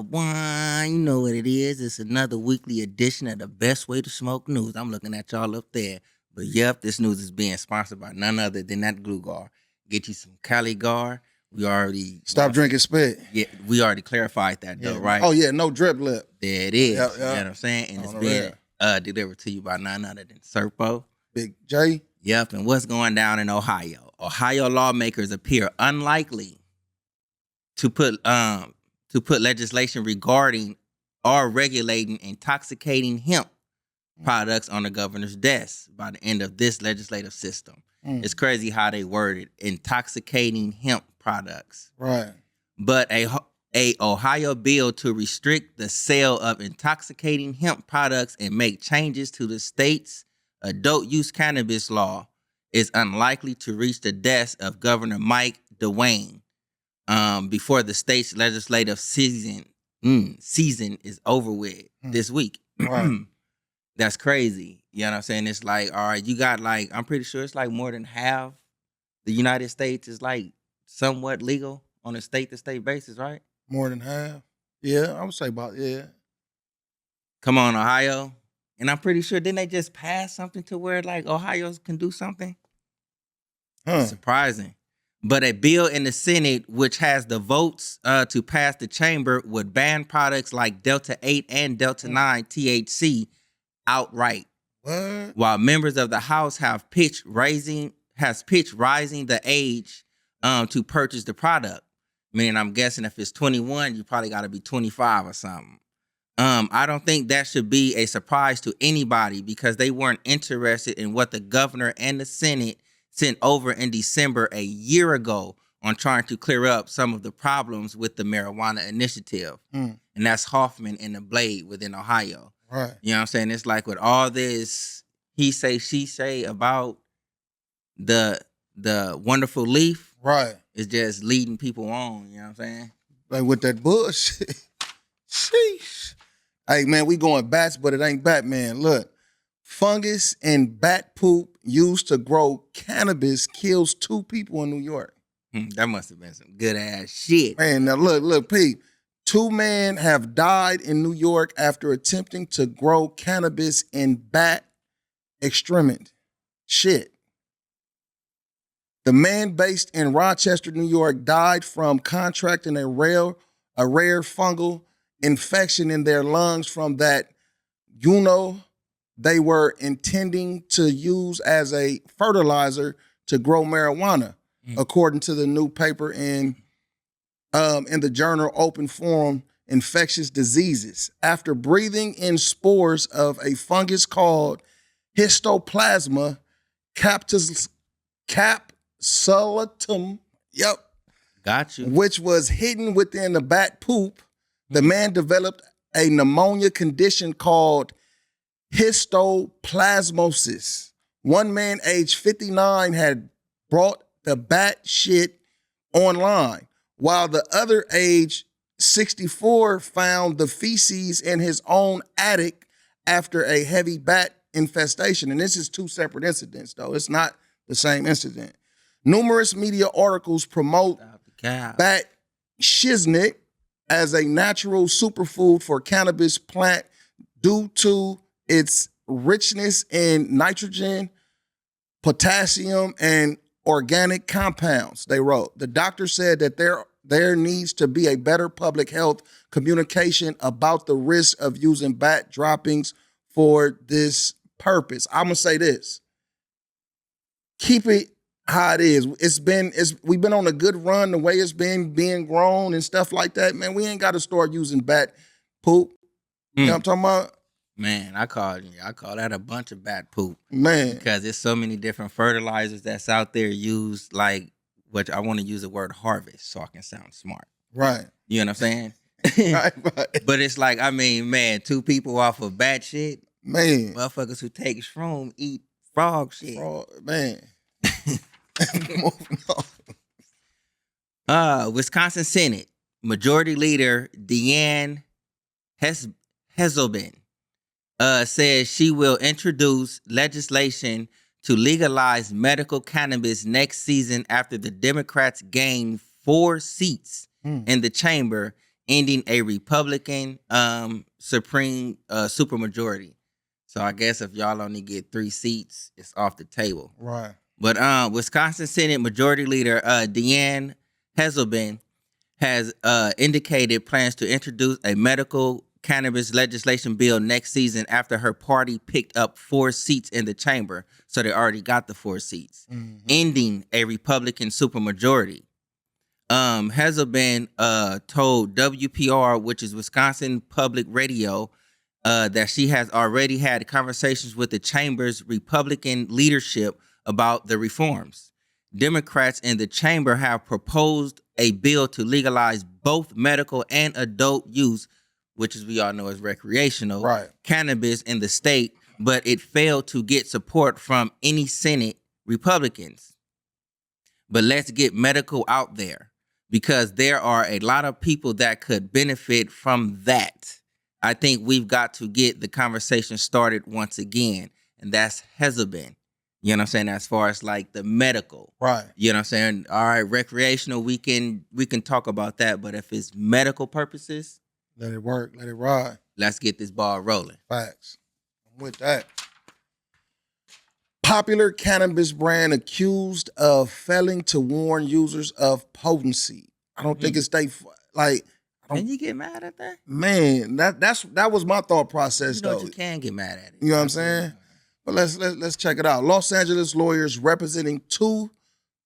DeWine. You know what it is. It's another weekly edition of the Best Way to Smoke News. I'm looking at y'all up there. But yep, this news is being sponsored by none other than that glue gar. Get you some Cali gar. We already... Stop drinking spit. Yeah, we already clarified that though, right? Oh, yeah, no drip lip. There it is. Yep. You know what I'm saying? And it's On the being red. delivered to you by none other than Serpo. Big J. Yep, and what's going down in Ohio? Ohio lawmakers appear unlikely to put legislation regarding or regulating intoxicating hemp products on the governor's desk by the end of this legislative system. It's crazy how they worded intoxicating hemp products. Right. But a Ohio bill to restrict the sale of intoxicating hemp products and make changes to the state's adult use cannabis law is unlikely to reach the desk of Governor Mike DeWine before the state's legislative season is over with this week. Right. That's crazy. You know what I'm saying? It's like, all right, you got like, I'm pretty sure it's like more than half the United States is like somewhat legal on a state-to-state basis, right? More than half. Yeah, I would say about, yeah. Come on, Ohio. And I'm pretty sure, didn't they just pass something to where like Ohio can do something? Huh. Surprising. But a bill in the Senate, which has the votes to pass the chamber, would ban products like Delta-8 and Delta-9 THC outright. What? While members of the House have pitched raising the age to purchase the product. Meaning, I'm guessing if it's 21, you probably got to be 25 or something. I don't think that should be a surprise to anybody because they weren't interested in what the governor and the Senate sent over in December a year ago on trying to clear up some of the problems with the marijuana initiative. And that's Hoffman and the Blade within Ohio. Right. You know what I'm saying? It's like with all this he say, she say about the wonderful leaf. Right. It's just leading people on. You know what I'm saying? Like with that bullshit. Sheesh. Hey, man, we going bats, but it ain't Batman. Look, fungus and bat poop used to grow cannabis kills 2 people in New York. That must have been some good ass shit. Man, now look, Pete. 2 men have died in New York after attempting to grow cannabis in bat excrement. Shit. The man based in Rochester, New York, died from contracting a rare fungal infection in their lungs from that guano they were intending to use as a fertilizer to grow marijuana, according to the new paper in the journal Open Forum Infectious Diseases. After breathing in spores of a fungus called Histoplasma capsulatum, Got you. which was hidden within the bat poop, the man developed a pneumonia condition called histoplasmosis. One man aged 59 had brought the bat shit online, while the other aged 64 found the feces in his own attic after a heavy bat infestation. And this is 2 separate incidents, though. It's not the same incident. Numerous media articles promote bat shiznik as a natural superfood for cannabis plant due to its richness in nitrogen, potassium, and organic compounds, they wrote. The doctor said that there needs to be a better public health communication about the risk of using bat droppings for this purpose. I'm going to say this. Keep it how it is. We've been on a good run the way it's been being grown and stuff like that. Man, we ain't got to start using bat poop. You know what I'm talking about? Man, I call that a bunch of bat poop. Man. Because there's so many different fertilizers that's out there used, like, which I want to use the word harvest so I can sound smart. Right. You know what I'm saying? Right. But it's like, I mean, man, 2 people off of bat shit. Man. Motherfuckers who take shroom eat frog shit. Man. Moving on. Wisconsin Senate Majority Leader Dianne Hesselbein says she will introduce legislation to legalize medical cannabis next season after the Democrats gain 4 seats in the chamber ending a Republican Supreme supermajority. So I guess if y'all only get 3 seats, it's off the table. Right. But Wisconsin Senate Majority Leader Dianne Hesselbein has indicated plans to introduce a medical cannabis legislation bill next season after her party picked up 4 seats in the chamber. So they already got the 4 seats, ending a Republican supermajority. Hesselbein told WPR, which is Wisconsin Public Radio, that she has already had conversations with the chamber's Republican leadership about the reforms. Democrats in the chamber have proposed a bill to legalize both medical and adult use, which as we all know is recreational, cannabis in the state, but it failed to get support from any Senate Republicans. But let's get medical out there, because there are a lot of people that could benefit from that. I think we've got to get the conversation started once again, and that's Hesselbein. You know what I'm saying? As far as like the medical. Right. You know what I'm saying? All right, recreational, we can talk about that, but if it's medical purposes, let it work, let it ride. Let's get this ball rolling. Facts. I'm with that. Popular cannabis brand accused of failing to warn users of potency. I don't think it's like. Can you get mad at that? Man, that was my thought process. You know though. You can get mad at it. You know what I'm saying? But let's check it out. Los Angeles lawyers representing 2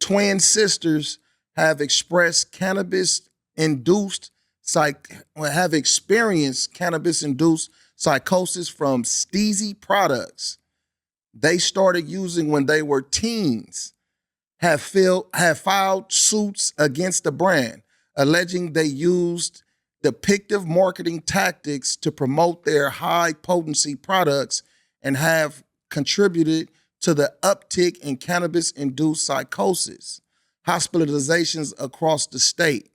twin sisters have expressed cannabis-induced psychosis from steezy products they started using when they were teens. Have filed suits against the brand, alleging they used depictive marketing tactics to promote their high-potency products and have contributed to the uptick in cannabis-induced psychosis, hospitalizations across the state.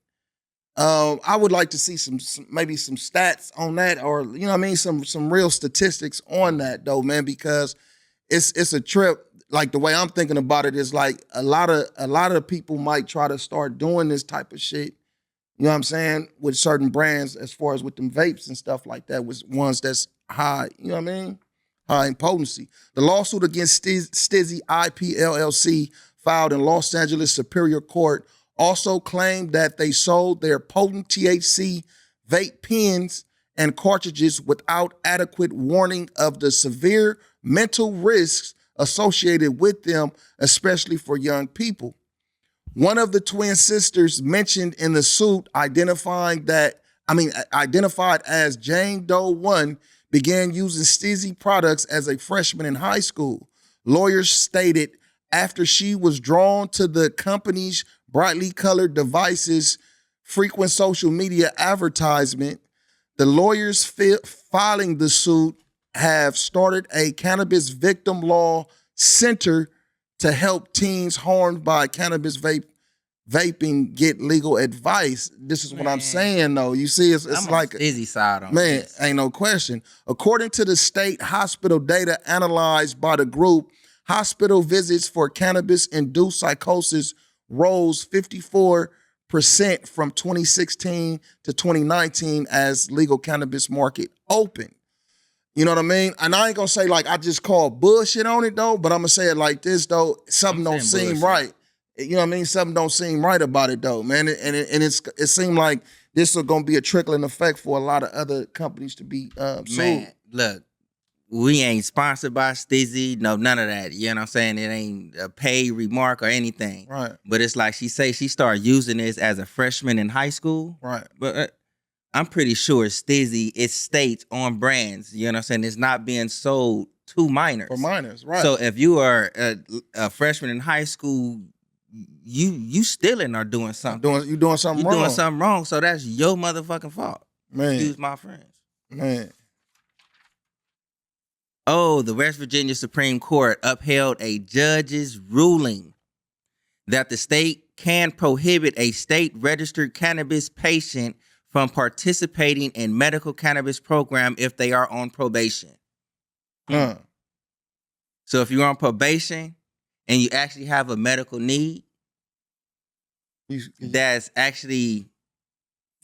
I would like to see maybe some stats on that, or you know what I mean, some real statistics on that though, man, because it's a trip. Like the way I'm thinking about it is like a lot of people might try to start doing this type of shit. You know what I'm saying? With certain brands, as far as with them vapes and stuff like that, with ones that's high. You know what I mean? High in potency. The lawsuit against Stizzy IP LLC filed in Los Angeles Superior Court also claimed that they sold their potent THC vape pens and cartridges without adequate warning of the severe mental risks associated with them, especially for young people. One of the twin sisters mentioned in the suit identified as Jane Doe 1 began using Stizzy products as a freshman in high school. Lawyers stated after she was drawn to the company's brightly colored devices' frequent social media advertisement, the lawyers filing the suit have started a cannabis victim law center to help teens harmed by cannabis vaping get legal advice. This is what I'm saying, though. You see, it's like Stizzy side on man, this. ain't no question. According to the state hospital data analyzed by the group, hospital visits for cannabis-induced psychosis rose 54% from 2016 to 2019 as legal cannabis market opened. You know what I mean? And I ain't gonna say like I just call bullshit on it though, but I'm gonna say it like this though. Something don't seem right. You know what I mean? Something don't seem right about it though, man. It seemed like this is gonna be a trickling effect for a lot of other companies to be sued. Man, look, we ain't sponsored by Stizzy, no, none of that. You know what I'm saying? It ain't a paid remark or anything. Right. But it's like she started using this as a freshman in high school. Right. But I'm pretty sure Stizzy, it states on brands, you know what I'm saying? It's not being sold to minors. For minors, right. So if you are a freshman in high school, you stealing or doing something. You doing something wrong. You doing something wrong, so that's your motherfucking fault. Man. Excuse my friends. Man. Oh, the West Virginia Supreme Court upheld a judge's ruling that the state can prohibit a state-registered cannabis patient from participating in medical cannabis program if they are on probation. So if you're on probation and you actually have a medical need that's actually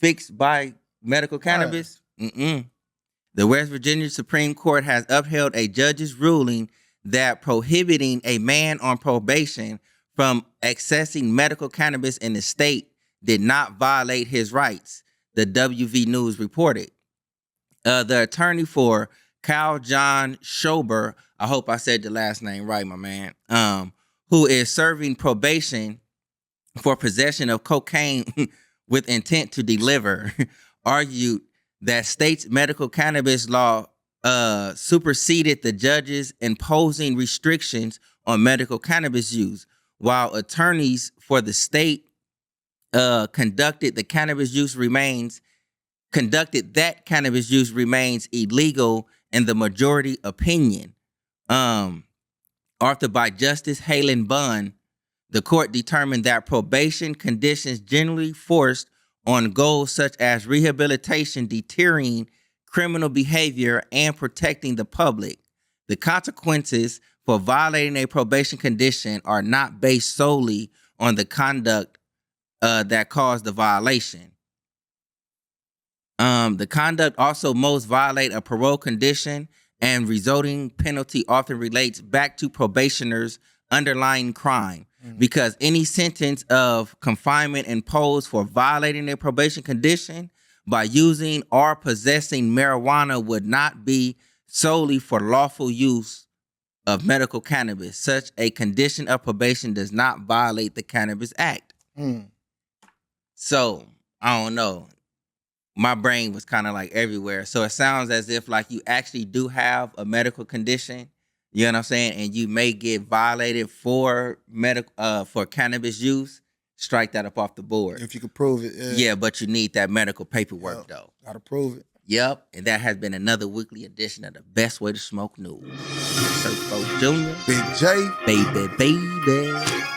fixed by medical cannabis? The West Virginia Supreme Court has upheld a judge's ruling that prohibiting a man on probation from accessing medical cannabis in the state did not violate his rights, the WV News reported. The attorney for Kyle John Schober, I hope I said the last name right, my man, who is serving probation for possession of cocaine with intent to deliver, argued that state's medical cannabis law superseded the judges imposing restrictions on medical cannabis use, while attorneys for the state conducted that cannabis use remains illegal in the majority opinion. Authored by Justice Halen Bunn, the court determined that probation conditions generally forced on goals such as rehabilitation, deterring criminal behavior, and protecting the public. The consequences for violating a probation condition are not based solely on the conduct that caused the violation. The conduct also most violate a parole condition, and resulting penalty often relates back to probationers' underlying crime, because any sentence of confinement imposed for violating a probation condition by using or possessing marijuana would not be solely for lawful use of medical cannabis. Such a condition of probation does not violate the Cannabis Act. So, I don't know. My brain was kind of like everywhere. So it sounds as if like you actually do have a medical condition. You know what I'm saying? And you may get violated for for cannabis use. Strike that up off the board. If you could prove it. Yeah, but you need that medical paperwork though. Gotta prove it. Yep. And that has been another weekly edition of The Best Way to Smoke News. Search for Junior. Big J. Baby.